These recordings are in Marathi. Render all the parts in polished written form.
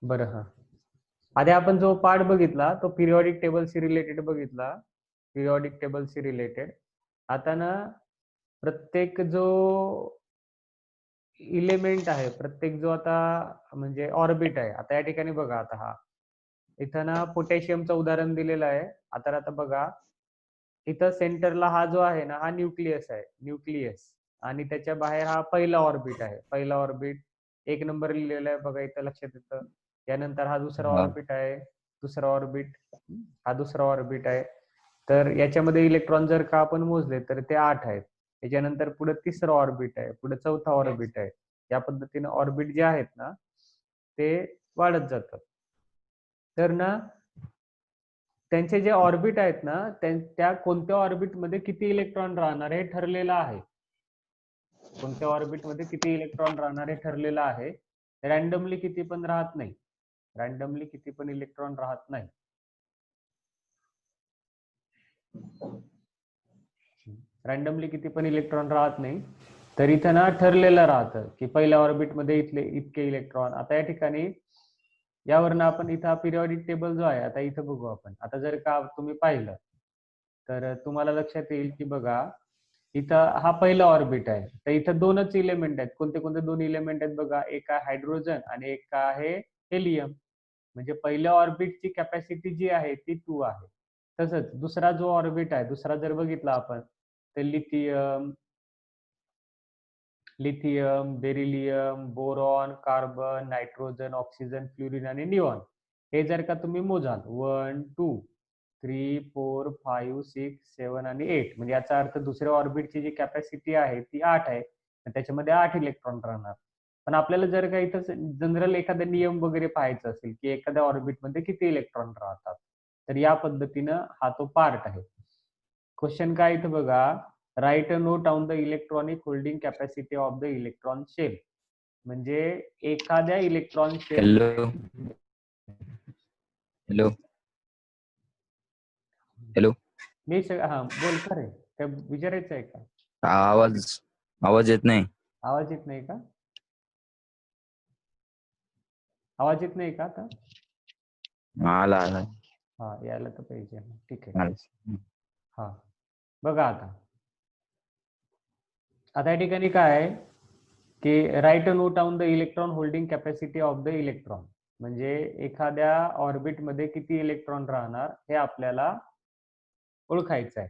बरं हा. आधी आपण जो पार्ट बघितला तो पिरियॉडिक टेबलशी रिलेटेड बघितला, पिरियॉडिक टेबलशी रिलेटेड. आता ना प्रत्येक जो इलेमेंट आहे, प्रत्येक जो आता म्हणजे ऑर्बिट आहे, आता या ठिकाणी बघा, आता हा इथं ना पोटॅशियमचं उदाहरण दिलेलं आहे. आता बघा, इथं सेंटरला हा जो आहे ना, हा न्यूक्लियस आहे, न्यूक्लियस. आणि त्याच्या बाहेर हा पहिला ऑर्बिट आहे, पहिला ऑर्बिट 1 नंबर लिहिलेला आहे बघा, इथं लक्षात येतं. त्यानंतर हा दुसरा हा. ऑर्बिट आहे, दुसरा ऑर्बिट, हा दुसरा ऑर्बिट आहे. तर याच्यामध्ये इलेक्ट्रॉन जर का आपण मोजले तर ते 8 आहेत. त्याच्यानंतर पुढे तिसरं ऑर्बिट आहे, पुढे चौथा ऑर्बिट आहे. या पद्धतीने ऑर्बिट जे आहेत ना ते वाढत जातात. तर ना त्यांचे जे ऑर्बिट आहेत ना, त्या कोणत्या ऑर्बिटमध्ये किती इलेक्ट्रॉन राहणार हे ठरलेलं आहे. कोणत्या ऑर्बिटमध्ये किती इलेक्ट्रॉन राहणार हे ठरलेलं आहे. रॅन्डमली किती पण राहत नाही, रॅन्डमली किती पण इलेक्ट्रॉन राहत नाही. रॅन्डमली किती पण इलेक्ट्रॉन राहत नाही. तर इथं ना ठरलेलं राहतं की पहिल्या ऑर्बिटमध्ये इतके इलेक्ट्रॉन. आता या ठिकाणी यावरनं आपण इथं पिरियॉडिक टेबल जो आहे, आता इथं बघू आपण. आता जर का तुम्ही पाहिलं तर तुम्हाला लक्षात येईल की बघा, इथं हा पहिला ऑर्बिट आहे. तर इथं दोनच इलेमेंट आहेत. कोणते कोणते दोन इलेमेंट आहेत बघा, एक आहे हायड्रोजन आणि एक आहे हेलियम. म्हणजे पहिल्या ऑर्बिटची कॅपॅसिटी जी आहे ती 2 आहे. तसंच दुसरा जो ऑर्बिट आहे, दुसरा जर बघितला आपण तर lithium, beryllium, boron, carbon, nitrogen, oxygen, fluorine आणि निऑन. हे जर का तुम्ही मोजाल 1, 2, 3, 4, 5, 6, 7 आणि 8, म्हणजे याचा अर्थ दुसऱ्या ऑर्बिटची जी कॅपॅसिटी आहे ती 8 आहे. त्याच्यामध्ये 8 इलेक्ट्रॉन राहणार. पण आपल्याला जर का इथं जनरल एखादा नियम वगैरे पाहायचा असेल की एखाद्या ऑर्बिटमध्ये किती इलेक्ट्रॉन राहतात, तर या पद्धतीनं हा तो पार्ट आहे. क्वेश्चन काय इथं बघा, write a note on the electronic holding capacity of the electron shell. म्हणजे एखाद्या electron shell. Hello hello hello. मी हा बोल का रे, काय विचारायचं आहे का? आवाज आवाज येत नाही. आवाज येत नाही का? आवाज येत नाही का आता? आला आला हा, यायला तर पाहिजे. ठीक आहे. आला. हा बघा, आता या ठिकाणी काय आहे की right a note on the electron holding capacity of the electron. म्हणजे एखाद्या ऑर्बिटमध्ये किती इलेक्ट्रॉन राहणार हे आपल्याला ओळखायचं आहे,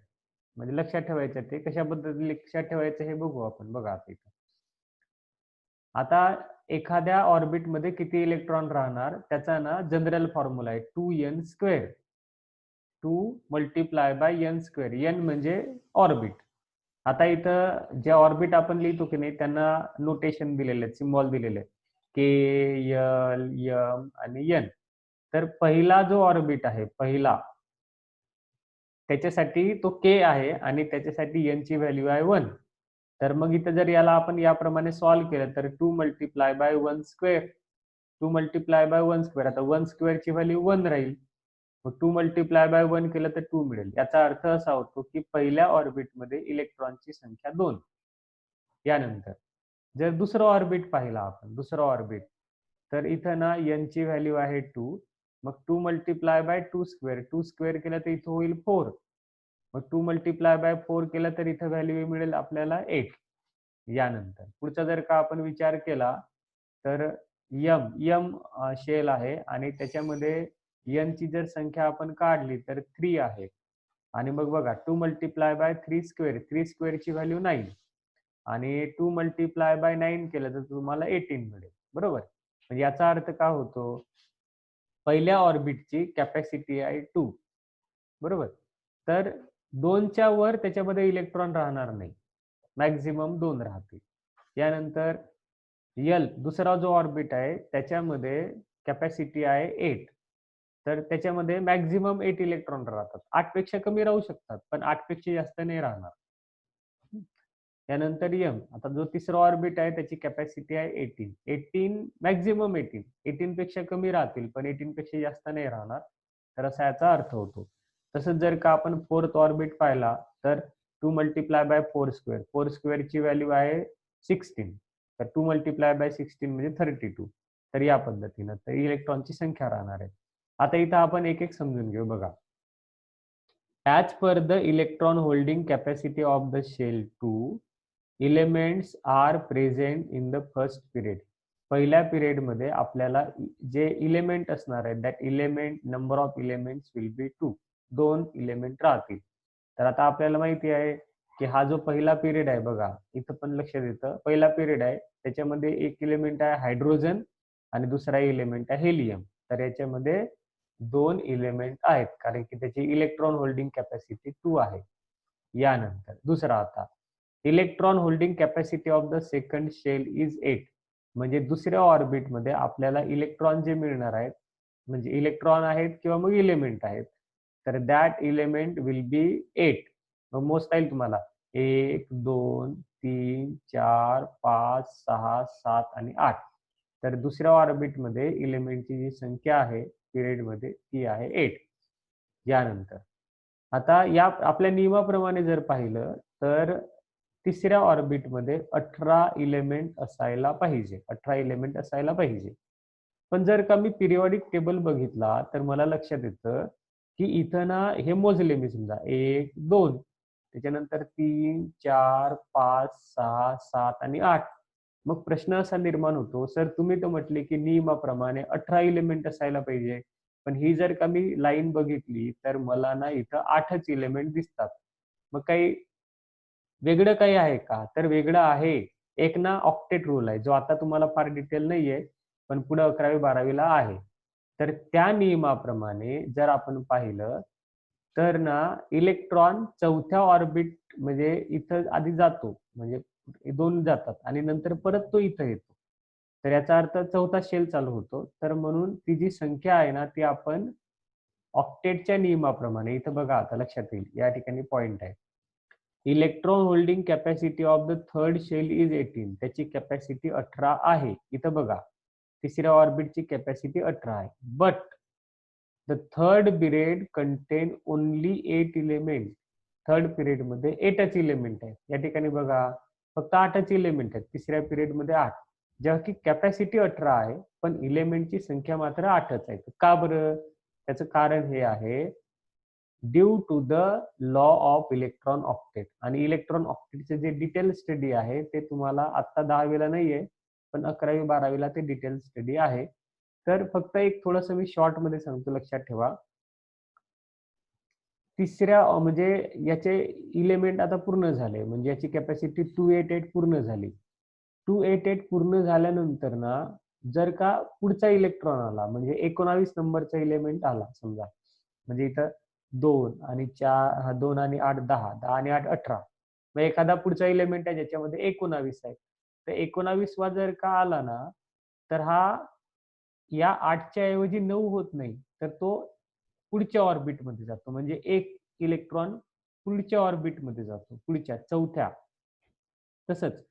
म्हणजे लक्षात ठेवायचं. ते कशा पद्धतीने लक्षात ठेवायचं हे बघू आपण. बघा आता इथं, आता एखाद्या ऑर्बिटमध्ये किती इलेक्ट्रॉन राहणार त्याचा ना जनरल फॉर्म्युला आहे 2n². 2 multiply by n². n म्हणजे ऑर्बिट. आता इथं जे ऑर्बिट आपण लिहितो की नाही त्यांना नोटेशन दिलेले आहेत, सिम्बॉल दिलेले आहेत, के, एल, एम आणि एन. तर पहिला जो ऑर्बिट आहे, पहिला, त्याच्यासाठी तो के आहे आणि त्याच्यासाठी एन ची व्हॅल्यू आहे 1. तर मग इथं जर याला आपण याप्रमाणे सॉल्व्ह केलं तर 2 मल्टिप्लाय बाय 1². 2 multiply by 1². आता 1² ची व्हॅल्यू 1 राहील. मग 2 मल्टिप्लाय बाय 1 केलं तर 2 मिळेल. याचा अर्थ असा होतो की पहिल्या ऑर्बिटमध्ये इलेक्ट्रॉनची संख्या 2. यानंतर जर दुसरं ऑर्बिट पाहिला आपण, दुसरं ऑर्बिट, तर इथं ना एन ची व्हॅल्यू आहे 2. मग 2 मल्टिप्लाय बाय 2². 2² केलं तर इथं होईल 4. मग 2 मल्टिप्लाय बाय 4 केलं तर इथं व्हॅल्यू मिळेल आपल्याला 8. यानंतर पुढचा जर का आपण विचार केला तर यम शेल आहे आणि त्याच्यामध्ये एन ची जर संख्या आपण काढली तर 3 आहे. आणि मग बघा 2 मल्टिप्लाय बाय 3². 3² ची व्हॅल्यू 9 आणि 2 मल्टिप्लाय बाय 9 केलं तर तुम्हाला 18 मिळेल. बरोबर. म्हणजे याचा अर्थ काय होतो, पहिल्या ऑर्बिटची कॅपॅसिटी आहे 2. बरोबर. तर 2च्या वर त्याच्यामध्ये इलेक्ट्रॉन राहणार नाही, मॅक्झिमम 2 राहतील. यानंतर एल, दुसरा जो ऑर्बिट आहे त्याच्यामध्ये कॅपॅसिटी आहे 8. तर त्याच्यामध्ये मॅक्झिमम 8 इलेक्ट्रॉन राहतात. 8 पेक्षा कमी राहू शकतात पण 8 पेक्षा जास्त नाही राहणार. यानंतर यम, आता जो तिसरा ऑर्बिट आहे त्याची कॅपॅसिटी आहे 18. मॅक्झिमम 18 पेक्षा कमी राहतील पण 18 पेक्षा जास्त नाही राहणार. तर असा याचा अर्थ होतो. तसंच जर का आपण फोर्थ ऑर्बिट पाहिला तर 2 मल्टिप्लाय बाय 4². 4² ची व्हॅल्यू आहे 16. तर 2 मल्टिप्लाय बाय 16 म्हणजे 32. तर या पद्धतीनं तर इलेक्ट्रॉनची संख्या राहणार आहे. आता इथं आपण एक एक समजून घेऊ बघा. As per the electron holding capacity of the shell 2, elements are present in the first period. पहिल्या पिरियड मध्ये आपल्याला जे इलेमेंट असणार आहे that element number of elements will be 2. 2 element राहतील. तर आता आपल्याला माहिती आहे की हा जो पहिला पिरियड आहे बघा, इथं पण लक्षात येतं पहिला पिरियड आहे त्याच्यामध्ये एक इलेमेंट आहे हायड्रोजन आणि दुसरा इलेमेंट आहे हेलियम. तर याच्यामध्ये 2 इलेमेंट आहेत कारण की त्याची इलेक्ट्रॉन होल्डिंग कॅपॅसिटी 2 आहे. यानंतर दुसरा आता electron holding capacity of the second shell is 8. म्हणजे दुसऱ्या ऑर्बिटमध्ये आपल्याला इलेक्ट्रॉन जे मिळणार आहेत म्हणजे इलेक्ट्रॉन आहेत किंवा मग इलेमेंट आहेत तर दॅट इलेमेंट विल बी 8. मग मोजता येईल तुम्हाला 1 2 3 4 5 6 7 आणि 8. तर दुसऱ्या ऑर्बिटमध्ये इलेमेंटची जी संख्या आहे पिरियड मध्ये ती आहे 8. यानंतर आता या आपल्या नियमाप्रमाणे जर पाहिलं तर तिसऱ्या ऑर्बिटमध्ये 18 इलेमेंट असायला पाहिजे. 18 इलेमेंट असायला पाहिजे. पण जर का मी पिरियॉडिक टेबल बघितला तर मला लक्षात येतं की इथं ना हे मोजले मी समजा 1 2 त्याच्यानंतर 3 4 5 6 7 आणि 8. मग प्रश्न असा निर्माण होतो सर तुम्ही तर म्हटले की नियमाप्रमाणे 18 इलेमेंट असायला पाहिजे. पण ही जर का मी लाईन बघितली तर मला ना इथं 8च इलेमेंट दिसतात. मग काही वेगळं काही आहे का? तर वेगळं आहे. एक ना ऑक्टेट रूल आहे जो आता तुम्हाला फार डिटेल नाहीये पण पुढे 11वी 12वीला आहे. तर त्या नियमाप्रमाणे जर आपण पाहिलं तर ना इलेक्ट्रॉन चौथ्या ऑर्बिट म्हणजे इथं आधी जातो म्हणजे 2 जातात आणि नंतर परत तो इथं येतो. तर याचा अर्थ चौथा शेल चालू होतो. तर म्हणून ती जी संख्या आहे ना ती आपण ऑक्टेटच्या नियमाप्रमाणे इथं बघा आता लक्षात येईल या ठिकाणी पॉइंट आहे. Electron holding capacity of the third shell is 18. त्याची कॅपॅसिटी 18 आहे. इथं बघा तिसऱ्या ऑर्बिटची कॅपॅसिटी 18 आहे. But the third period content only 8 element. Third period मध्ये 8च इलेमेंट आहेत. या ठिकाणी बघा फक्त 8च इलेमेंट आहेत. तिसऱ्या पिरियड मध्ये 8. जेव्हा की कॅपॅसिटी 18 आहे पण इलेमेंटची संख्या मात्र 8च आहे. का बरं? त्याचं कारण हे आहे due to the law of electron octet. आणि इलेक्ट्रॉन ऑक्टेटचे जे डिटेल स्टडी आहे ते तुम्हाला आता 10वीला नाहीये पण 11वी 12वीला ते डिटेल स्टडी आहे. तर फक्त एक थोडंसं मी शॉर्ट मध्ये सांगतो लक्षात ठेवा. तिसऱ्या म्हणजे याचे इलेमेंट आता पूर्ण झाले म्हणजे याची कॅपॅसिटी 288 पूर्ण झाली. 288 पूर्ण झाल्यानंतर ना जर का पुढचा इलेक्ट्रॉन आला म्हणजे 19 नंबरचा इलेमेंट आला समजा म्हणजे इथं 2 आणि 4 2 आणि 8 10 10 आणि 8 18. मग एखादा पुढचा इलेमेंट आहे ज्याच्यामध्ये 19 आहे. तर 19वा जर का आला ना तर हा या 8च्या ऐवजी 9 होत नाही तर तो पुढच्या ऑर्बिटमध्ये जातो म्हणजे एक इलेक्ट्रॉन पुढच्या ऑर्बिटमध्ये जातो पुढच्या चौथ्या. तसंच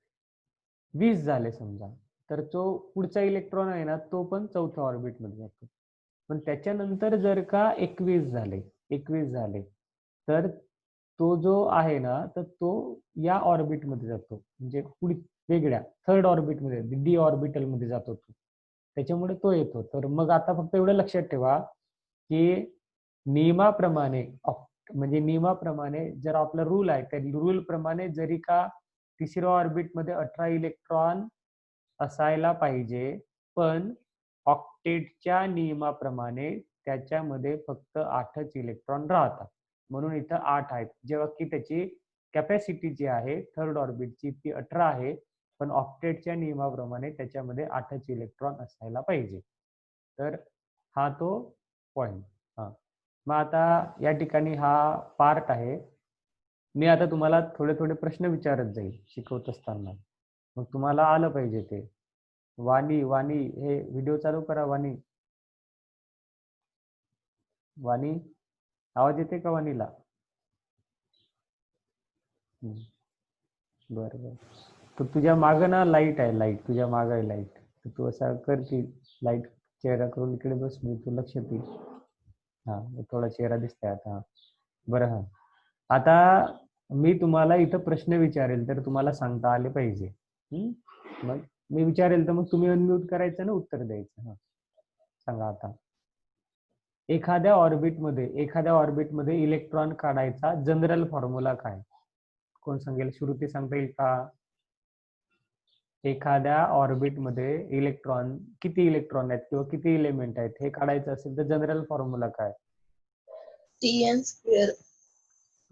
20 झाले समजा तर तो पुढचा इलेक्ट्रॉन आहे ना तो पण चौथ्या ऑर्बिटमध्ये जातो. पण त्याच्यानंतर जर का 21 झाले तर तो जो आहे ना तर तो या ऑर्बिटमध्ये जातो म्हणजे वेगळ्या थर्ड ऑर्बिटमध्ये डी ऑर्बिटल मध्ये जातो तो. त्याच्यामुळे तो येतो. तर मग आता फक्त एवढं लक्षात ठेवा की नियमाप्रमाणे म्हणजे नियमाप्रमाणे जर आपला रूल आहे त्या रूल प्रमाणे जरी का तिसऱ्या ऑर्बिटमध्ये 18 इलेक्ट्रॉन असायला पाहिजे पण ऑक्टेटच्या नियमाप्रमाणे त्याच्यामध्ये फक्त 8च इलेक्ट्रॉन राहतात. म्हणून इथं 8 आहेत. जेव्हा की त्याची कॅपॅसिटी जी आहे थर्ड ऑर्बिटची ती 18 आहे पण ऑक्टेटच्या नियमाप्रमाणे त्याच्यामध्ये 8च इलेक्ट्रॉन असायला पाहिजे. तर हा तो पॉइंट. हा मग आता या ठिकाणी हा पार्ट आहे. मी आता तुम्हाला थोडे थोडे प्रश्न विचारत जाईल शिकवत असताना मग तुम्हाला आलं पाहिजे ते. वाणी हे व्हिडिओ चालू करा. वाणी आवाज येते का वाणीला? बरं. तर तुझ्या मागं ना लाईट आहे. लाईट तुझ्या मागं आहे लाईट. तर तू असं कर की लाईट चेहरा करून इकडे बस मी तू लक्ष दे. हा थोडा चेहरा दिसतोय आता. बरं हा आता मी तुम्हाला इथं प्रश्न विचारेल तर तुम्हाला सांगता आले पाहिजे. मग मी विचारेल तर मग तुम्ही अनम्यूट करायचं ना उत्तर द्यायचं. सांगा आता. एखाद्या ऑर्बिटमध्ये इलेक्ट्रॉन काढायचा जनरल फॉर्म्युला काय? कोण सांगेल? श्रुती सांगता येईल का? एखाद्या ऑर्बिटमध्ये किती इलेक्ट्रॉन आहेत किंवा किती एलिमेंट आहेत हे काढायचं असेल तर जनरल फॉर्म्युला काय? Tn square.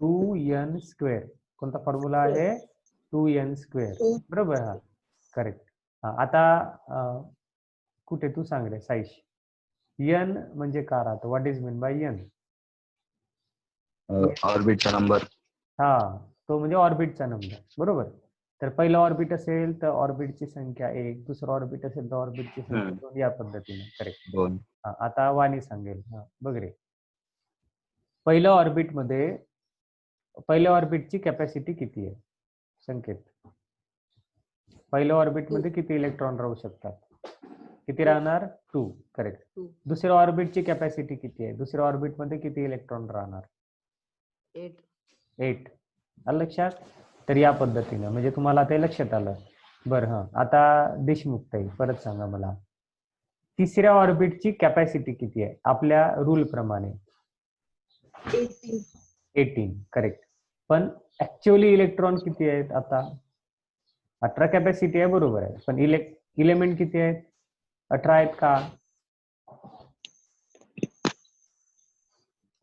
2n square. कोणता फॉर्म्युला आहे? 2n square. Two. बरोबर. हा, करेक्ट. आता कुठे तू सांग रे साईश. n म्हणजे काय राहतो? What is mean by n? ऑर्बिटचा नंबर. हा, तो म्हणजे ऑर्बिटचा नंबर. बरोबर. तर पहिलं ऑर्बिट असेल तर ऑर्बिटची संख्या 1, दुसरं ऑर्बिट असेल तर ऑर्बिटची संख्या 2, या पद्धतीने. करेक्ट. 2. आता वाणी सांगेल. बघ रे. पहिल्या ऑर्बिटची कॅपॅसिटी किती आहे? संकेत. पहिल्या ऑर्बिटमध्ये किती इलेक्ट्रॉन राहू शकतात? किती राहणार? 2. करेक्ट. Two. दुसऱ्या ऑर्बिटची कॅपॅसिटी किती आहे? दुसऱ्या ऑर्बिटमध्ये किती इलेक्ट्रॉन राहणार? 8. 8. आलं लक्षात? तर या पद्धतीनं म्हणजे तुम्हाला ते लक्षात आलं. बरं. आता देशमुख ताई परत सांगा मला. तिसऱ्या ऑर्बिटची कॅपॅसिटी किती आहे आपल्या रूल प्रमाणे? 18. 18. करेक्ट. पण ऍक्च्युअली इलेक्ट्रॉन किती आहेत आता? 18 कॅपॅसिटी आहे, बरोबर आहे. पण इलेमेंट किती आहेत? 18 आहेत का?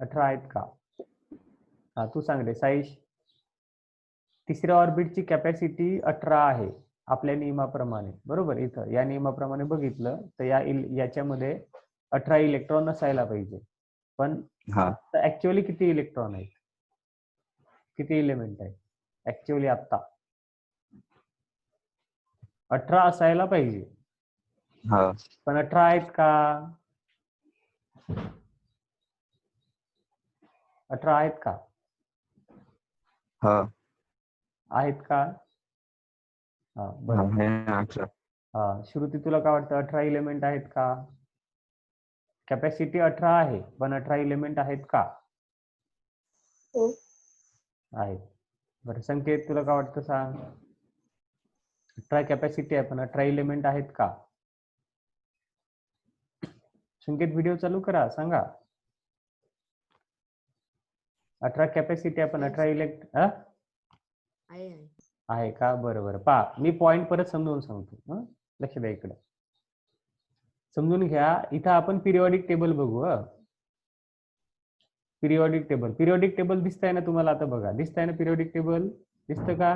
18 आहेत का? तू सांग रे साईश. तिसऱ्या ऑर्बिटची कॅपॅसिटी 18 आहे आपल्या नियमाप्रमाणे. बरोबर. इथं या नियमाप्रमाणे बघितलं तर याच्यामध्ये 18 इलेक्ट्रॉन असायला पाहिजे. पण ऍक्च्युअली किती इलेक्ट्रॉन आहेत? किती एलिमेंट आहेत ऍक्च्युअली आता? 18 असायला पाहिजे. पण 18 आहेत का? 18 आहेत का? आहेत का? बरं. श्रुती तुला काय वाटतं? 18 एलिमेंट आहेत का? कॅपॅसिटी 18 आहे पण 18 एलिमेंट आहेत का? हो. आहेत. बरं संकेत तुला काय वाटतं सांग? 18 कॅपॅसिटी आहे पण 18 एलिमेंट आहेत का? संकेत व्हिडिओ चालू करा, सांगा. 18 कॅपॅसिटी आहे पण 18 आहे का? बरोबर. पहा मी पॉइंट परत समजावून सांगतो. लक्ष द्या इकडे. समजून घ्या. इथं आपण पिरियॉडिक टेबल बघू. पिरियॉडिक टेबल दिसतंय ना तुम्हाला? आता बघा, दिसतंय ना पिरियॉडिक टेबल? दिसतं का?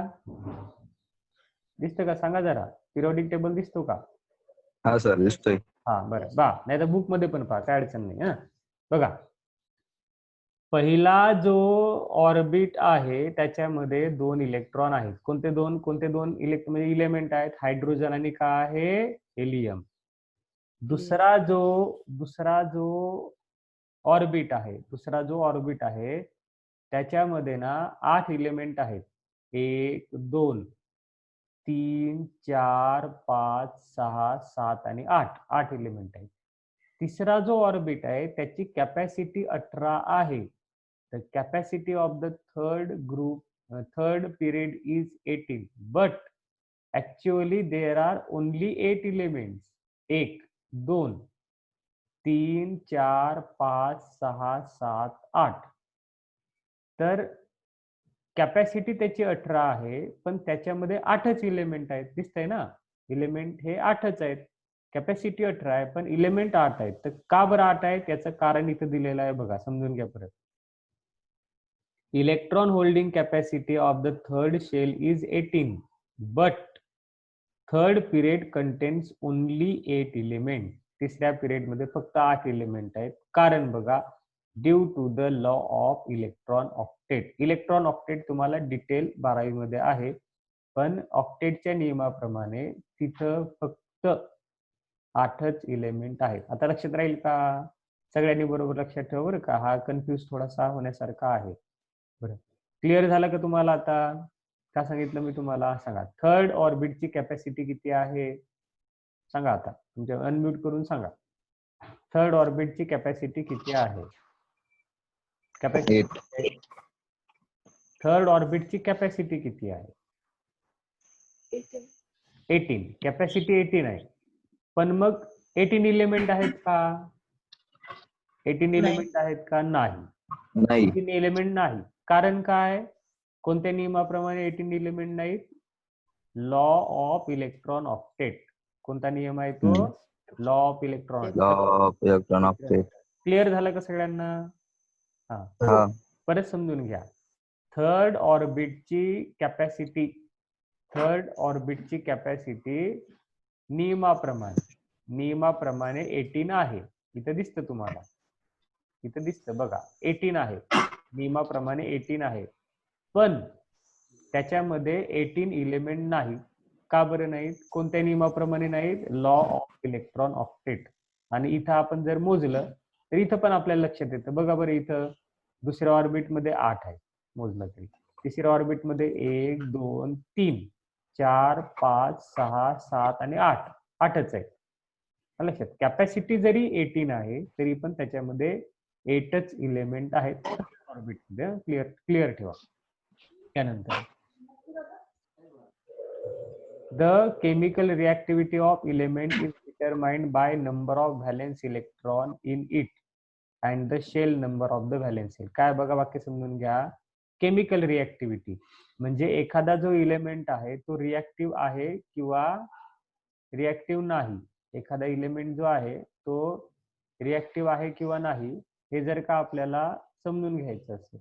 दिसतं का? सांगा जरा. पिरियॉडिक टेबल दिसतो का? हा सर, दिसतोय. बरं. नाही तर बुक मध्ये पण पहा, काय अडचण नाही. बघा, पहिला जो ऑर्बिट आहे त्याच्यामध्ये 2 इलेक्ट्रॉन आहेत. कोणते दोन म्हणजे इलेमेंट आहेत? हायड्रोजन आणि काय आहे? हेलियम. दुसरा जो ऑर्बिट आहे त्याच्यामध्ये ना 8 इलेमेंट आहेत. 1 2 3 4 5 6 7 आणि 8 एलिमेंट आहेत. तिसरा जो ऑर्बिट आहे त्याची कॅपॅसिटी 18 आहे. The capacity of the third period is 18, but actually there are only 8 elements. 1 2 3 4 5 6 7 8. तर कॅपॅसिटी त्याची 18 आहे पण त्याच्यामध्ये 8च इलेमेंट आहेत. दिसतंय ना? इलेमेंट हे 8च आहेत. कॅपॅसिटी 18 आहे पण इलेमेंट 8 आहेत. तर का बरं 8 आहेत? याचं कारण इथं दिलेलं आहे बघा, समजून घ्या परत. Electron holding capacity of the third shell is 18, but third period contains only 8 element. तिसऱ्या पिरियड मध्ये फक्त 8 एलिमेंट आहेत. कारण बघा, due to the law of electron octet. Electron octet तुम्हाला डिटेल 12वी मध्ये आहे, पण ऑक्टेटच्या नियमाप्रमाणे तिथं फक्त 8च एलिमेंट आहेत. आता लक्षात राहील का? सगळ्यांनी बरोबर लक्षात ठेवा बरं का. हा कन्फ्यूज थोडासा होण्यासारखा आहे. बरं, क्लिअर झालं का तुम्हाला? आता काय सांगितलं मी तुम्हाला? सांगा. थर्ड ऑर्बिटची कॅपॅसिटी किती आहे? सांगा आता. तुमच्या अनम्यूट करून सांगा. थर्ड ऑर्बिटची कॅपॅसिटी किती आहे? थर्ड ऑर्बिटची कॅपॅसिटी किती आहे? 18. 18 कॅपॅसिटी 18 आहे, पण मग 18 इलेमेंट आहेत का? 18 नाही. एलिमेंट आहेत का? नाही. नाही. 18 एलिमेंट नाही. कारण काय? कोणत्या नियमाप्रमाणे 18 एलिमेंट नाहीत? Law of electron octet. कोणता नियम आहे तो? Law of electron law of electron octet. Clear झालं का सगळ्यांना? हा, हा. परत समजून घ्या. थर्ड ऑर्बिटची कॅपॅसिटी नियमाप्रमाणे 18 आहे. इथं दिसतं तुम्हाला, इथं दिसतं बघा, 18 आहे. नियमाप्रमाणे 18 आहे, पण त्याच्यामध्ये 18 इलेमेंट नाही. का बरं नाहीत? कोणत्या नियमाप्रमाणे नाहीत? Law of electron octet. आणि इथं आपण जर मोजलं तर इथं पण आपल्याला लक्षात येतं. बघा बरं, इथं दुसऱ्या ऑर्बिटमध्ये 8 आहे मोजलं तरी, तिसऱ्या ऑर्बिटमध्ये 1 2 3 4 5 6 7 आणि 8 8च आहे. लक्षात, कॅपॅसिटी जरी 18 आहे तरी पण त्याच्यामध्ये 8च इलेमेंट आहेत ऑर्बिटमध्ये. क्लिअर ठेवा. त्यानंतर the chemical reactivity of element is determined by number of valence electron in it and the shell number of the valence shell. काय बघा, वाक्य समजून घ्या. केमिकल रिएक्टिव्हिटी म्हणजे एखादा जो इलेमेंट आहे तो रिएक्टिव्ह आहे किंवा रिएक्टिव्ह नाही. एखादा इलेमेंट जो आहे तो रिएक्टिव्ह आहे किंवा नाही हे जर का आपल्याला समजून घ्यायचं असेल,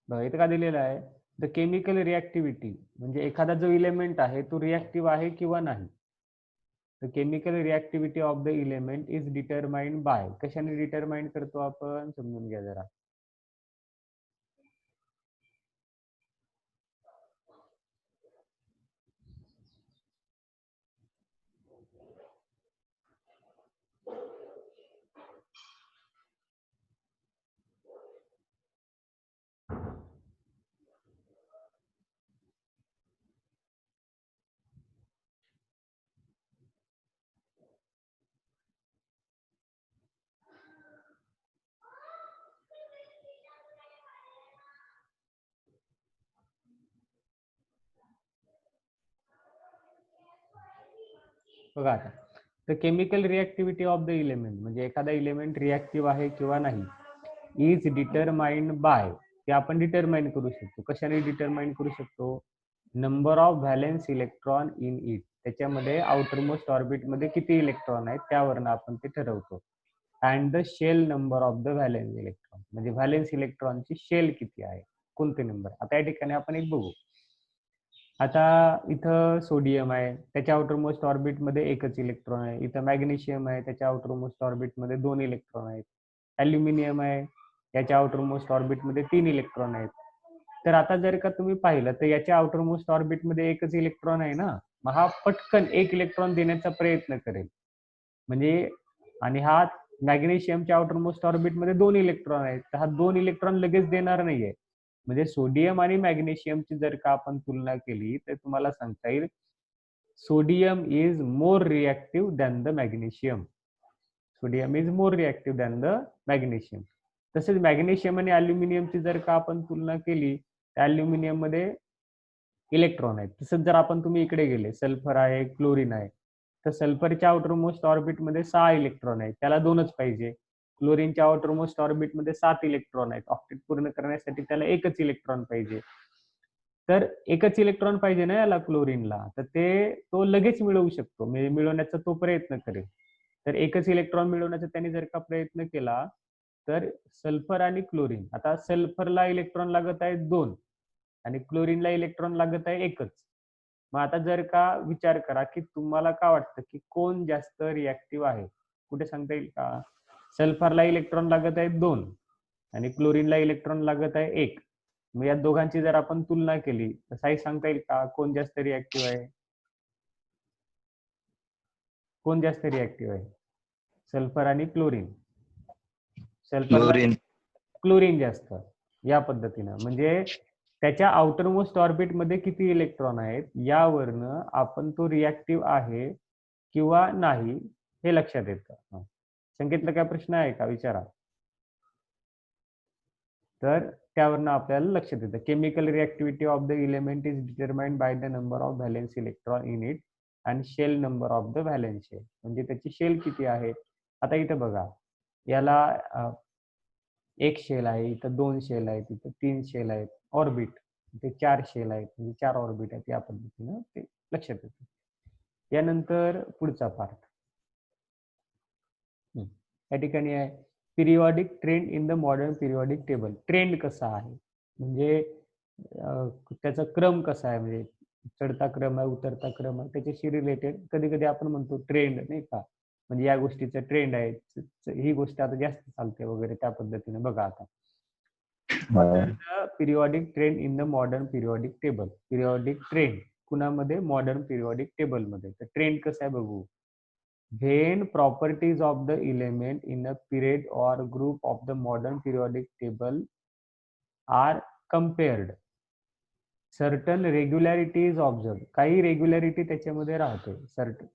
बघा इथं का दिलेलं आहे, द केमिकल रिएक्टिव्हिटी म्हणजे एखादा जो इलेमेंट आहे तो रिएक्टिव्ह आहे किंवा नाही. The chemical reactivity of the element is determined by. कशाने डिटरमाइंड करतो आपण? समजून घ्या जरा. बघा आता, the chemical reactivity of the element म्हणजे एखादा इलेमेंट रिएक्टिव्ह आहे किंवा नाही इज डिटरमाइंड बाय. ते आपण डिटरमाइन करू शकतो. कशाने डिटरमाइन करू शकतो? Number of valence electron in it. त्याच्यामध्ये आउटर मोस्ट ऑर्बिट मध्ये किती इलेक्ट्रॉन आहेत त्यावरनं आपण ते ठरवतो. And the shell number of the valence electron म्हणजे व्हॅलेन्स इलेक्ट्रॉनची शेल किती आहे, कोणते नंबर. आता या ठिकाणी आपण एक बघू. आता इथं सोडियम आहे, त्याच्या आउटर मोस्ट ऑर्बिट मध्ये एकच इलेक्ट्रॉन आहे. इथं मॅग्नेशियम आहे, त्याच्या आउटर मोस्ट ऑर्बिट मध्ये 2 इलेक्ट्रॉन आहेत. अल्युमिनियम आहे, याच्या आउटर मोस्ट ऑर्बिट मध्ये 3 इलेक्ट्रॉन आहेत. तर आता जर का तुम्ही पाहिलं तर याच्या आउटर मोस्ट ऑर्बिट मध्ये एकच इलेक्ट्रॉन आहे ना, मग हा पटकन 1 इलेक्ट्रॉन देण्याचा प्रयत्न करेल. म्हणजे आणि हा मॅग्नेशियमच्या आउटर मोस्ट ऑर्बिट मध्ये 2 इलेक्ट्रॉन आहेत, तर हा 2 इलेक्ट्रॉन लगेच देणार नाहीये. म्हणजे सोडियम आणि मॅग्नेशियमची जर का आपण तुलना केली तर तुम्हाला सांगता येईल sodium is more reactive than the magnesium. Sodium is more reactive than the magnesium. तसेच मॅग्नेशियम आणि अल्युमिनियमची जर का आपण तुलना केली तर अल्युमिनियम मध्ये इलेक्ट्रॉन आहेत. तसंच जर आपण तुम्ही इकडे गेले, सल्फर आहे, क्लोरीन आहे, तर सल्फरच्या आउटर मोस्ट ऑर्बिट मध्ये 6 इलेक्ट्रॉन आहेत, त्याला 2च पाहिजे. क्लोरीनच्या आउटर मोस्ट ऑर्बिट मध्ये 7 इलेक्ट्रॉन आहेत, ऑक्टेट पूर्ण करण्यासाठी त्याला एकच इलेक्ट्रॉन पाहिजे. तर एकच इलेक्ट्रॉन पाहिजे ना याला क्लोरीनला, तर तो लगेच मिळवू शकतो, म्हणजे मिळवण्याचा तो प्रयत्न करेल. तर एकच इलेक्ट्रॉन मिळवण्याचा त्याने जर का प्रयत्न केला तर सल्फर आणि क्लोरीन, आता सल्फरला इलेक्ट्रॉन लागत आहेत 2 आणि क्लोरीनला इलेक्ट्रॉन लागत आहे एकच. मग आता जर का विचार करा की तुम्हाला काय वाटतं की कोण जास्त रिएक्टिव्ह आहे, कुठे सांगता येईल का? सल्फरला इलेक्ट्रॉन लागत आहेत 2 आणि क्लोरीनला इलेक्ट्रॉन लागत आहे 1. मग या दोघांची जर आपण तुलना केली तर साई सांगता येईल का कोण जास्त रिएक्टिव्ह आहे? कोण जास्त रिएक्टिव्ह आहे? सल्फर आणि क्लोरीन. Sulphur, chlorine. क्लोरीन जास्त. या पद्धतीनं म्हणजे त्याच्या आउटरमोस्ट ऑर्बिट मध्ये किती इलेक्ट्रॉन आहेत यावरनं आपण तो रिॲक्टिव्ह आहे किंवा नाही हे लक्षात येतं. संकेतला काय प्रश्न आहे का विचारा. तर त्यावरनं आपल्याला लक्षात येतं chemical reactivity of the element is determined by the number of valence electron in it and shell number of the valence shell. म्हणजे त्याची शेल किती आहे. आता इथं बघा याला एक शेल आहे, इथं 2 शेल आहेत, इथं 3 शेल आहेत, ऑर्बिट इथे 4 शेल आहेत, म्हणजे 4 ऑर्बिट आहेत. या पद्धतीनं ते लक्षात येतं. यानंतर पुढचा पार्ट या ठिकाणी आहे periodic trend in the modern periodic table. Trend कसा आहे म्हणजे त्याचा क्रम कसा आहे, म्हणजे चढता क्रम आहे, उतरता क्रम आहे, त्याच्याशी रिलेटेड कधी कधी आपण म्हणतो ट्रेंड नाही का, म्हणजे या गोष्टीचं ट्रेंड आहे, ही गोष्ट आता जास्त चालते वगैरे त्या पद्धतीने. बघा आता periodic trend in the modern periodic table. Periodic trend कुणामध्ये मॉडर्न पिरियॉडिक टेबल मध्ये. तर ट्रेंड कसं आहे बघू. When properties of the element in a period or group of the modern periodic table are compared, certain regularity is observed. काही रेग्युलॅरिटी त्याच्यामध्ये राहते. सर्टन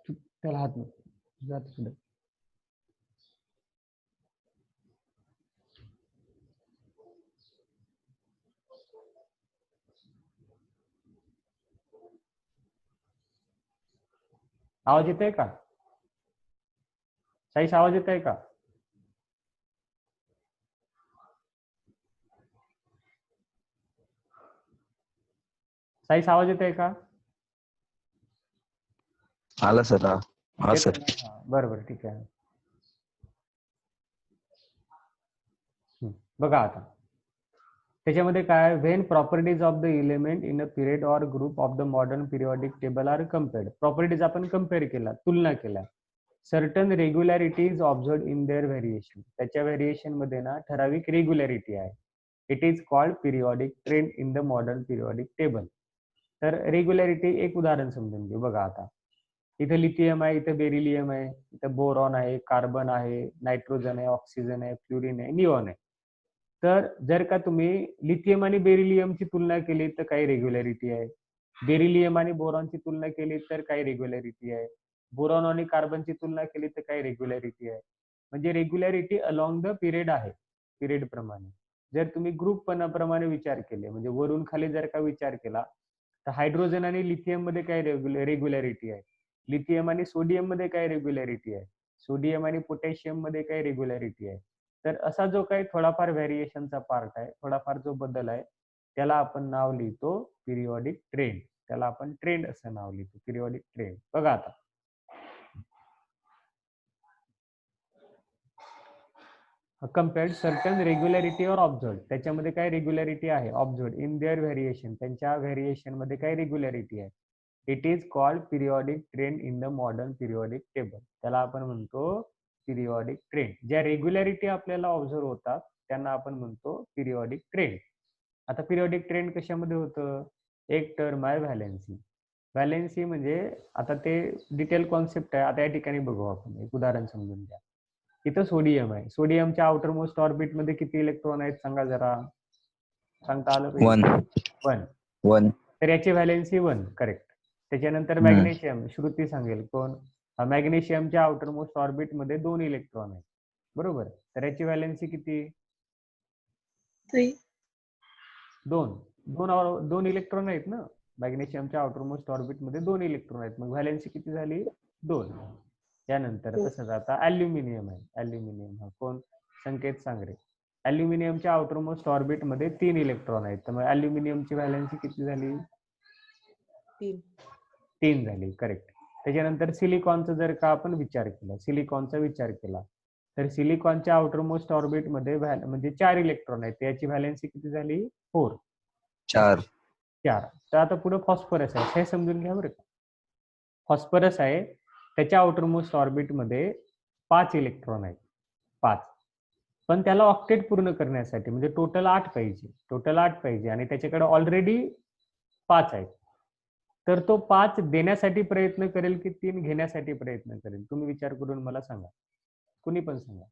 त्याला हात जात सुद्धा. आवाज येत आहे का साईश. आवाज येत आहे का. साईश आवाज येत आहे का. आला सर. हा सर. बरोबर ठीक आहे. बघा आता त्याच्यामध्ये काय when properties of the element in a period or group of the modern periodic table are compared. Properties आपण कम्पेअर केला, तुलना केला. Certain regularities observe in their variation. त्याच्या व्हेरिएशन मध्ये ना ठराविक रेग्युलॅरिटी आहे. It is called periodic trend in the modern periodic table. तर रेग्युलॅरिटी एक उदाहरण समजून घेऊ. बघा आता इथं लिथियम आहे, इथं बेरिलियम आहे, इथं बोरॉन आहे, कार्बन आहे, नायट्रोजन आहे, ऑक्सिजन आहे, फ्लोरीन आहे, निऑन आहे. तर जर का तुम्ही लिथियम आणि बेरिलियमची तुलना केली तर काही रेग्युलॅरिटी आहे. बेरिलियम आणि बोरॉनची तुलना केली तर काही रेग्युलॅरिटी आहे. बोरॉन आणि कार्बनची तुलना केली तर काही रेग्युलॅरिटी आहे. म्हणजे रेग्युलॅरिटी अलॉंग द पिरियड आहे, पिरियड प्रमाणे. जर तुम्ही ग्रुप प्रमाणे विचार केले म्हणजे वरून खाली जर का विचार केला तर हायड्रोजन आणि लिथियम मध्ये काय रेग्युलॅरिटी आहे. लिथियम आणि सोडियम मध्ये काय रेग्युलॅरिटी आहे. सोडियम आणि पोटॅशियम मध्ये काय रेग्युलॅरिटी आहे. तर असा जो काही थोडाफार व्हेरिएशनचा पार्ट आहे, थोडाफार जो बदल आहे त्याला आपण नाव लिहितो पिरियॉडिक ट्रेंड. त्याला आपण ट्रेंड असं नाव लिहितो, पिरियॉडिक ट्रेंड. बघा आता compared certain regularity or observe. त्याच्यामध्ये काय रेग्युलॅरिटी आहे ऑब्झर्व इन देअर व्हेरिएशन. त्यांच्या व्हेरिएशन मध्ये काय रेग्युलॅरिटी आहे. It is called periodic trend in the modern periodic table. त्याला आपण म्हणतो पिरियॉडिक ट्रेंड. ज्या रेग्युलॅरिटी आपल्याला ऑब्झर्व होतात त्यांना आपण म्हणतो पिरियॉडिक ट्रेंड. आता पिरियॉडिक ट्रेंड कशामध्ये होतं. एक टर्म आहे व्हॅलेन्सी. व्हॅलेन्सी म्हणजे आता ते डिटेल कॉन्सेप्ट आहे. आता या ठिकाणी बघू आपण एक उदाहरण समजून घ्या. इथं सोडियम आहे. सोडियमच्या आउटर मोस्ट ऑर्बिट मध्ये किती इलेक्ट्रॉन आहेत सांगा जरा. सांगता आलं पाहिजे. 1. तर याची व्हॅलेन्सी 1. करेक्ट. त्याच्यानंतर मॅग्नेशियम. श्रुती सांगेल कोण. मॅग्नेशियमच्या आउटर मोस्ट ऑर्बिट मध्ये 2 इलेक्ट्रॉन आहेत. बरोबर. तर याची व्हॅलेन्सी किती. 2 इलेक्ट्रॉन आहेत ना. मॅग्नेशियमच्या आउटर मोस्ट ऑर्बिट मध्ये 2 इलेक्ट्रॉन आहेत. मग व्हॅलेन्सी किती झाली 2. त्यानंतर तसंच आता अल्युमिनियम आहे. अल्युमिनियम हा कोण संकेत सांगरे. अल्युमिनियमच्या आउटर मोस्ट ऑर्बिट मध्ये 3 इलेक्ट्रॉन आहेत. तर मग अल्युमिनियमची व्हॅलेन्सी किती झाली 3 झाली. करेक्ट. त्याच्यानंतर सिलिकॉनचा जर का आपण विचार केला, सिलिकॉनचा विचार केला तर सिलिकॉनच्या आउटर मोस्ट ऑर्बिट मध्ये म्हणजे 4 इलेक्ट्रॉन आहेत. त्याची व्हॅलेन्सी किती झाली 4. तर आता पुढे फॉस्फरस आहे. हे समजून घ्या बरं का. फॉस्फरस आहे त्याच्या आउटर मोस्ट ऑर्बिट मध्ये 5 इलेक्ट्रॉन आहेत. 5. पण त्याला ऑक्टेट पूर्ण करण्यासाठी म्हणजे टोटल 8 पाहिजे आणि त्याच्याकडे ऑलरेडी 5 आहेत. तर तो 5 देण्यासाठी प्रयत्न करेल की 3 घेण्यासाठी प्रयत्न करेल. तुम्ही विचार करून मला सांगा. कुणी पण सांगा.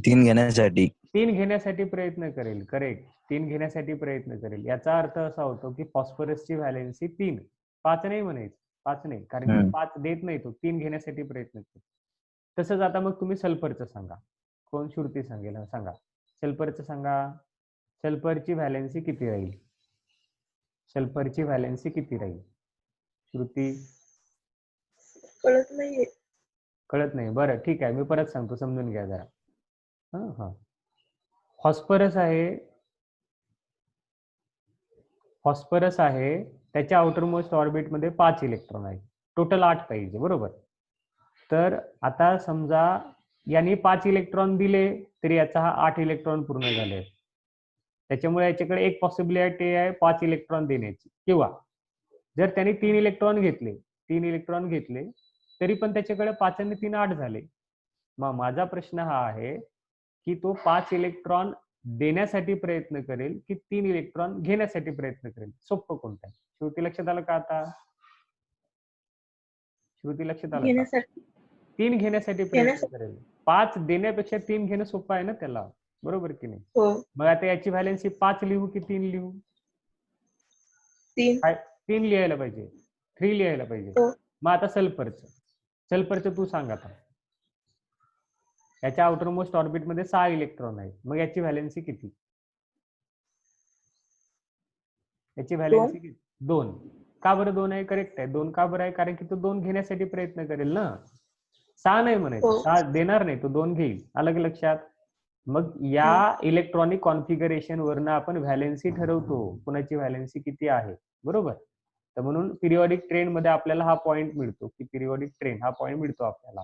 3 घेण्यासाठी. 3 घेण्यासाठी प्रयत्न करेल. करेक्ट. 3 घेण्यासाठी प्रयत्न करेल. याचा अर्थ असा होतो की फॉस्फरसची व्हॅलेन्सी 3. 5 नाही म्हणायचं. 5 नाही. कारण की 5 देत नाही तो. 3 घेण्यासाठी प्रयत्न करेल. तसंच आता मग तुम्ही सल्फरचं सांगा. कोण श्रुती सांगेल? हा, सांगा. सल्फरचं सांगा. सल्फरची व्हॅलेन्सी किती राहील? सल्फरची व्हॅलेन्सी किती राहील? श्रुती कळत नाहीये. कळत नाही. बरं ठीक आहे. मी परत सांगतो, समजून घ्या जरा. हां. फॉस्फरस आहे. त्याच्या आउटरमोस्ट ऑर्बिटमध्ये 5 इलेक्ट्रॉन आहे. टोटल 8 पाहिजे, बरोबर? तर आता समजा यांनी 5 इलेक्ट्रॉन दिले, तरी याचा हा 8 इलेक्ट्रॉन पूर्ण झाले. त्याच्यामुळे याच्याकडे एक पॉसिबिलिटी आहे 5 इलेक्ट्रॉन देण्याची. किंवा जर त्यांनी 3 इलेक्ट्रॉन घेतले तरी पण त्याच्याकडे 5 आणि 3 8 झाले. मग माझा प्रश्न हा आहे की तो 5 इलेक्ट्रॉन देण्यासाठी प्रयत्न करेल की 3 इलेक्ट्रॉन घेण्यासाठी प्रयत्न करेल? सोपं कोणतं आहे? श्रुती लक्षात आलं का आता? श्रुती लक्षात आलं का? घेण्यासाठी. 3 घेण्यासाठी प्रयत्न करेल. 5 देण्यापेक्षा 3 घेणं सोपं आहे ना त्याला, बरोबर की नाही? हो. मग आता याची व्हॅलेन्सी 5 लिहू की 3 लिहू? 3. 3 लिहायला पाहिजे. 3 लिहायला पाहिजे. हो. मग आता सल्फरचं तू सांग आता. याच्या आउटरमोस्ट ऑर्बिटमध्ये 6 इलेक्ट्रॉन आहेत. मग याची व्हॅलेन्सी किती? याची व्हॅलेन्सी किती? 2. का बरं 2 आहे? करेक्ट आहे. 2 का बरं आहे? कारण की तो 2 घेण्यासाठी प्रयत्न करेल ना. 6 नाही म्हणायचं. हो. 6 देणार नाही, तो 2 घेईल. आलं की लक्षात? मग या इलेक्ट्रॉनिक कॉन्फिगरेशन वरनं आपण व्हॅलेन्सी ठरवतो, कुणाची व्हॅलेन्सी किती आहे, बरोबर? तर म्हणून पिरियॉडिक ट्रेंड मध्ये आपल्याला हा पॉईंट मिळतो की पिरियॉडिक ट्रेंड हा पॉईंट मिळतो आपल्याला.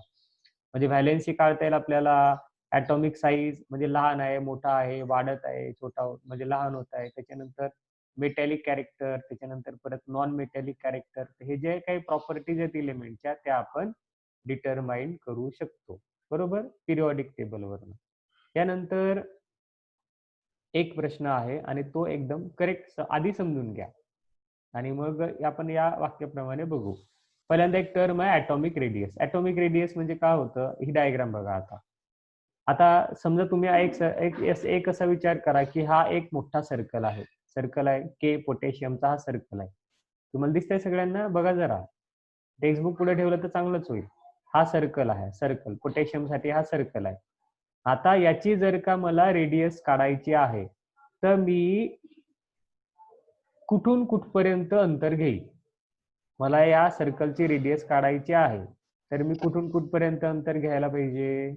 म्हणजे व्हॅलेन्सी काढता येईल आपल्याला. ऍटॉमिक साईज म्हणजे लहान आहे, मोठा आहे, वाढत आहे, छोटा म्हणजे लहान होत आहे. त्याच्यानंतर मेटॅलिक कॅरेक्टर, त्याच्यानंतर परत नॉन मेटॅलिक कॅरेक्टर, हे जे काही प्रॉपर्टीज आहेत इलिमेंटच्या त्या आपण डिटरमाइन करू शकतो, बरोबर? पिरियॉडिक टेबलवरून. त्यानंतर एक प्रश्न आहे आणि तो एकदम करेक्ट आधी समजून घ्या आणि मग आपण या वाक्याप्रमाणे बघू. पहिल्यांदा एक टर्म आहे ऍटॉमिक रेडियस. ऍटॉमिक रेडियस म्हणजे काय होतं? ही डायग्राम बघा आता. आता समजा तुम्ही एक असा विचार करा की हा एक मोठा सर्कल आहे. के पोटॅशियमचा हा सर्कल आहे. तुम्हाला दिसतंय सगळ्यांना? बघा जरा. टेक्स्टबुक पुढे ठेवलं तर चांगलंच होईल. हा सर्कल आहे, सर्कल. पोटॅशियमसाठी हा सर्कल आहे. आता याची जर का मला रेडियस काढायची आहे तर मी कुठून कुठपर्यंत अंतर घेईल? मला या सर्कलची रेडियस काढायची आहे तर मी कुठून कुठपर्यंत अंतर घ्यायला पाहिजे?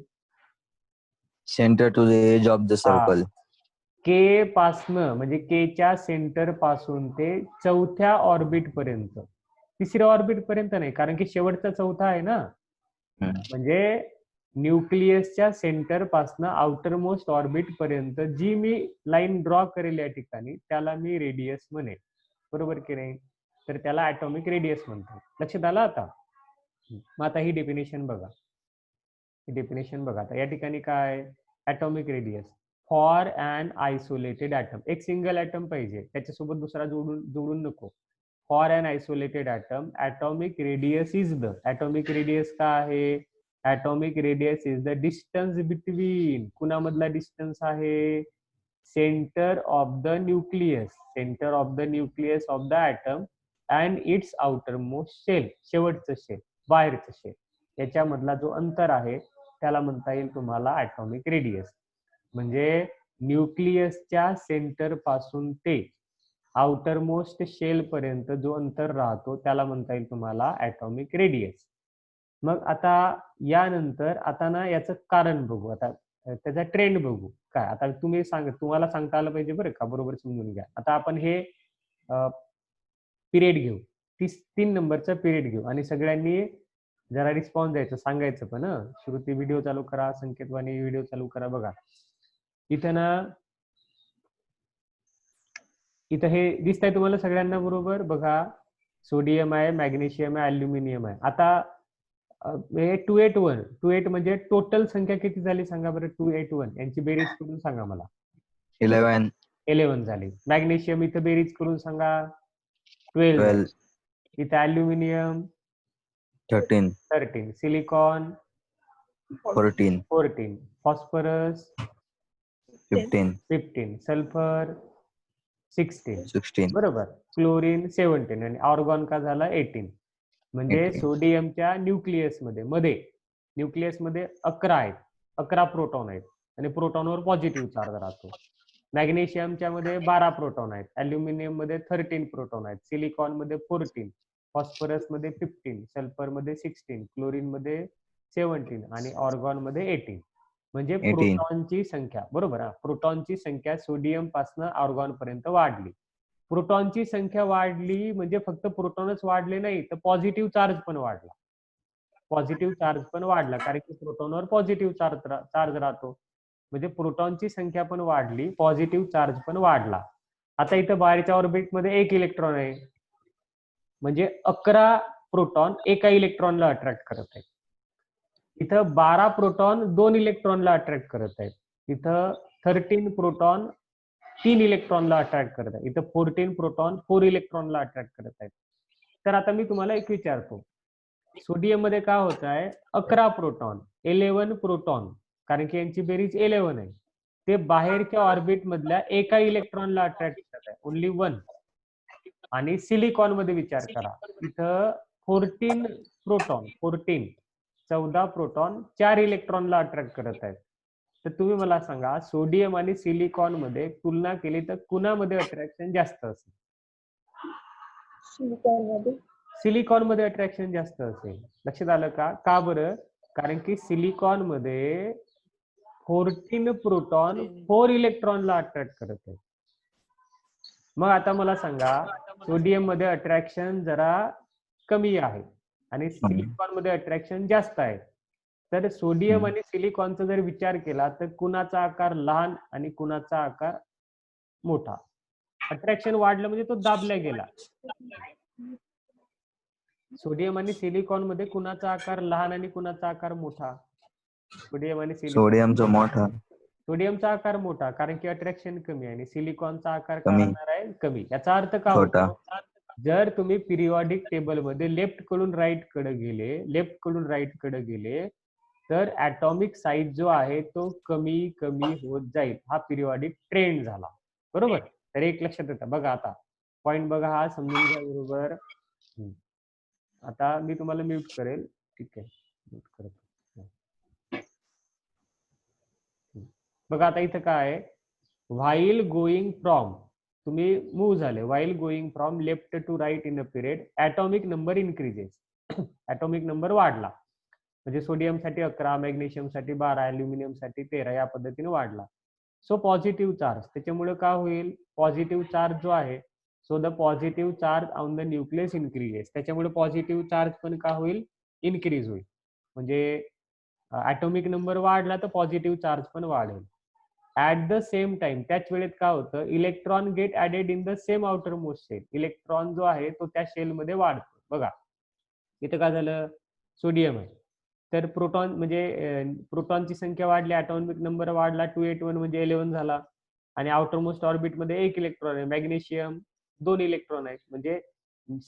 Centre to the edge of the circle. K पासनं म्हणजे केच्या सेंटर पासून ते 4थ्या ऑर्बिट पर्यंत. 3ऱ्या ऑर्बिट पर्यंत नाही, कारण की शेवटचा 4था आहे ना. म्हणजे न्यूक्लियसच्या सेंटर पासनं आउटर मोस्ट ऑर्बिट पर्यंत जी मी लाईन ड्रॉ करेल या ठिकाणी त्याला मी रेडियस म्हणेल, बरोबर की नाही? तर त्याला ऍटॉमिक रेडियस म्हणतात. लक्षात आलं आता? मग आता ही डेफिनेशन बघा. आता या ठिकाणी काय? Atomic radius for an isolated atom. एक सिंगल ऍटम पाहिजे, त्याच्यासोबत दुसरा जोडून नको. For an isolated atom atomic radius is the. Atomic radius काय आहे? Atomic radius is the distance between. कुणामधला डिस्टन्स आहे? Centre of the nucleus. Centre of the nucleus of the atom and its outermost shell. शेवटचं शेल, बाहेरचं शेल, याच्यामधला जो अंतर आहे त्याला म्हणता येईल तुम्हाला ऍटॉमिक रेडियस. म्हणजे न्यूक्लियसच्या सेंटर पासून ते आउटर मोस्ट शेल पर्यंत जो अंतर राहतो त्याला म्हणता येईल तुम्हाला ऍटॉमिक रेडियस. मग आता यानंतर आता ना याचं कारण बघू. आता त्याचा ट्रेंड बघू. काय आता तुम्हाला सांगता आलं पाहिजे बरं का, बरोबर समजून घ्या. आता आपण हे पिरियड घेऊ, 3 नंबरचा पिरियड घेऊ आणि सगळ्यांनी जरा रिस्पॉन्स द्यायचं, सांगायचं पण. श्रुती व्हिडिओ चालू करा, संकेतवाणी व्हिडिओ चालू करा. बघा इथं ना, इथं हे दिसतंय तुम्हाला सगळ्यांना बरोबर? बघा, सोडियम आहे, मॅग्नेशियम आहे, अल्युमिनियम आहे. आता हे 281 म्हणजे टोटल संख्या किती झाली सांगा बरं? 281 यांची बेरीज करून सांगा मला. 11 झाली. मॅग्नेशियम इथं बेरीज करून सांगा. 12. इथं अल्युमिनियम 13. सिलिकॉन 14. फॉस्फरस 15, सल्फर 16 16 बरोबर, क्लोरीन 17 आणि ऑर्गॉन का झाला 18. म्हणजे 18. सोडियमच्या न्यूक्लियसमध्ये 11 आहेत, 11 प्रोटॉन आहेत आणि प्रोटॉनवर पॉझिटिव्ह चार्ज राहतो. मॅग्नेशियमच्या मध्ये 12 प्रोटॉन आहेत, अल्युमिनियम मध्ये 13 प्रोटॉन आहेत, सिलिकॉन मध्ये 14, फॉस्फरस मध्ये 15, सल्फर मध्ये 16, क्लोरीन मध्ये 17 आणि ऑर्गॉन मध्ये 18. म्हणजे 18. प्रोटॉनची संख्या बरोबर, प्रोटॉनची संख्या सोडियम पासून ऑर्गॉन पर्यंत वाढली. प्रोटॉनची संख्या वाढली म्हणजे फक्त प्रोटॉनच वाढले नाही तर पॉझिटिव्ह चार्ज पण वाढला. कारण की प्रोटॉनवर पॉझिटिव्ह चार्ज राहतो. म्हणजे प्रोटॉनची संख्या पण वाढली, पॉझिटिव्ह चार्ज पण वाढला. आता इथं बाहेरच्या ऑर्बिटमध्ये 1 इलेक्ट्रॉन आहे, म्हणजे 11 प्रोटॉन एका इलेक्ट्रॉनला अट्रॅक्ट करत आहेत. इथं 12 प्रोटॉन 2 इलेक्ट्रॉनला अट्रॅक्ट करत आहेत. इथं 13 प्रोटॉन 3 इलेक्ट्रॉनला अट्रॅक्ट करत आहेत. इथं 14 प्रोटॉन 4 इलेक्ट्रॉनला अट्रॅक्ट करत आहेत. तर आता मी तुम्हाला एक विचारतो, सोडियम मध्ये काय होत आहे, 11 प्रोटॉन 11 प्रोटॉन, कारण की यांची बेरीज 11 आहे, ते बाहेरच्या ऑर्बिट मधल्या एका इलेक्ट्रॉनला अट्रॅक्ट करत आहे, ओनली 1. आणि सिलिकॉन मध्ये विचार करा, इथं 14 प्रोटॉन 4 इलेक्ट्रॉनला अट्रॅक्ट करत आहेत. तर तुम्ही मला सांगा, सोडियम आणि सिलिकॉन मध्ये तुलना केली तर कुणामध्ये अट्रॅक्शन जास्त असेल? सिलिकॉन मध्ये अट्रॅक्शन जास्त असेल. लक्षात आलं का? का बरं? कारण की सिलिकॉन मध्ये 14 प्रोटॉन 4 इलेक्ट्रॉनला अट्रॅक्ट करत आहे. मग आता मला सांगा, सोडियम मध्ये अट्रॅक्शन जरा कमी आहे आणि सिलिकॉन मध्ये अट्रॅक्शन जास्त आहे. तर सोडियम आणि सिलिकॉनचा जर विचार केला तर कुणाचा आकार लहान आणि कुणाचा आकार मोठा? अट्रॅक्शन वाढलं म्हणजे तो दाबला गेला. सोडियम आणि सिलिकॉन मध्ये कुणाचा आकार लहान आणि कुणाचा आकार मोठा? सोडियम आणि सोडियमचा मोठा. सोडियमचा आकार मोठा, कारण की अट्रॅक्शन कमी आहे आणि सिलिकॉनचा आकार काय कमी. राहणार आहे? कमी. याचा अर्थ काय छोटा. होतो? जर तुम्ही पिरियॉडिक टेबल मध्ये लेफ्ट कडून राईट कडे गेले तर ऍटॉमिक साईज जो आहे तो कमी कमी होत जाईल. हा पिरियॉडिक ट्रेंड झाला, बरोबर. तर एक लक्षात येतं बघा, आता पॉइंट बघा, हा समजून घ्या बरोबर. आता मी तुम्हाला म्यूट करेल, ठीक आहे, म्यूट करतो. बघा आता इथं काय आहे, व्हाईल गोईंग फ्रॉम, तुम्ही मूव्ह झाले, while going from left to right in a period atomic number increases. Atomic number वाढला, म्हणजे सोडियम साठी 11, मॅग्नेशियम साठी 12, अल्युमिनियम साठी 13, या पद्धतीने वाढला. सो पॉझिटिव्ह चार्ज, त्याच्यामुळे काय होईल, पॉझिटिव्ह चार्ज जो आहे, so the positive charge on the nucleus increases, त्याच्यामुळे पॉझिटिव्ह चार्ज पण काय होईल, इन्क्रीज होईल. म्हणजे ऍटॉमिक नंबर वाढला तर पॉझिटिव्ह चार्ज पण वाढेल. ऍट द सेम टाइम, त्याच वेळेत काय होतं, electron get added in the same outermost shell, electron जो आहे तो त्या शेल मध्ये वाढतो. बघा इथं काय झालं, सोडियम आहे, तर प्रोटॉन म्हणजे प्रोटॉनची संख्या वाढली, ऍटॉमिक नंबर वाढला, 281 म्हणजे 11 झाला, आणि आउटर मोस्ट ऑर्बिट मध्ये 1 इलेक्ट्रॉन आहे, मॅग्नेशियम 2 इलेक्ट्रॉन आहेत, म्हणजे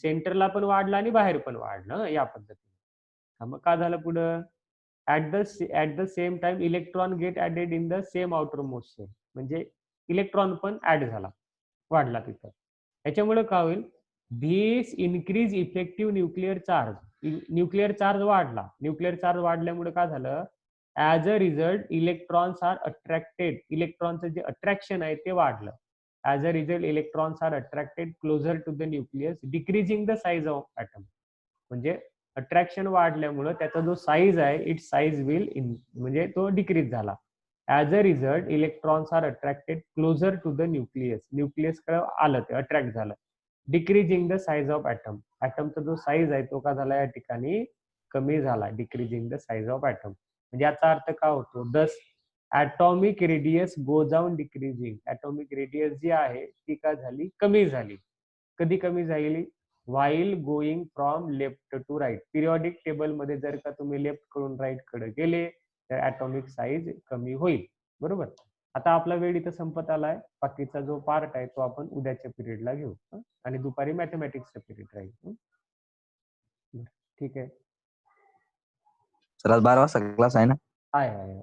सेंटरला पण वाढला आणि बाहेर पण वाढलं, या पद्धतीने. मग काय झालं पुढं, at the same time electron get added in the same outermost shell, म्हणजे इलेक्ट्रॉन पण ऍड झाला, वाढला तिथं. याच्यामुळे काय होईल, this increase effective nuclear charge, nuclear charge वाढला, न्यूक्लिअर चार्ज वाढल्यामुळे काय झालं, as a result electrons are attracted, इलेक्ट्रॉनचं जे अट्रॅक्शन आहे ते वाढलं. As a result electrons are attracted closer to the nucleus, decreasing the size of atom. म्हणजे अट्रॅक्शन वाढल्यामुळे त्याचा जो साईज आहे, इट्स साईज विल म्हणजे तो डिक्रीज झाला. As a result electrons are attracted closer to the nucleus, nucleus कडे आलं, ते अट्रॅक्ट झालं, decreasing the size of atom, ऍटमचा जो साईज आहे तो का झाला, या ठिकाणी कमी झाला, decreasing the size of atom. म्हणजे याचा अर्थ काय होतो, thus atomic radius goes on decreasing, atomic radius जी आहे ती काय झाली, कमी झाली. कधी कमी झाली, while going from left to right, periodic table मध्ये जर का तुम्ही लेफ्ट कडून राईट कडे गेले तर ऍटॉमिक साईज कमी होईल, बरोबर. आता आपला वेळ इथं संपत आलाय, बाकीचा जो पार्ट आहे तो आपण उद्याच्या पिरियडला घेऊ, आणि दुपारी मॅथमॅटिक्सचा पिरियड राहील. ठीक आहे, सर आज 12 वाजता क्लास आहे ना? आहे.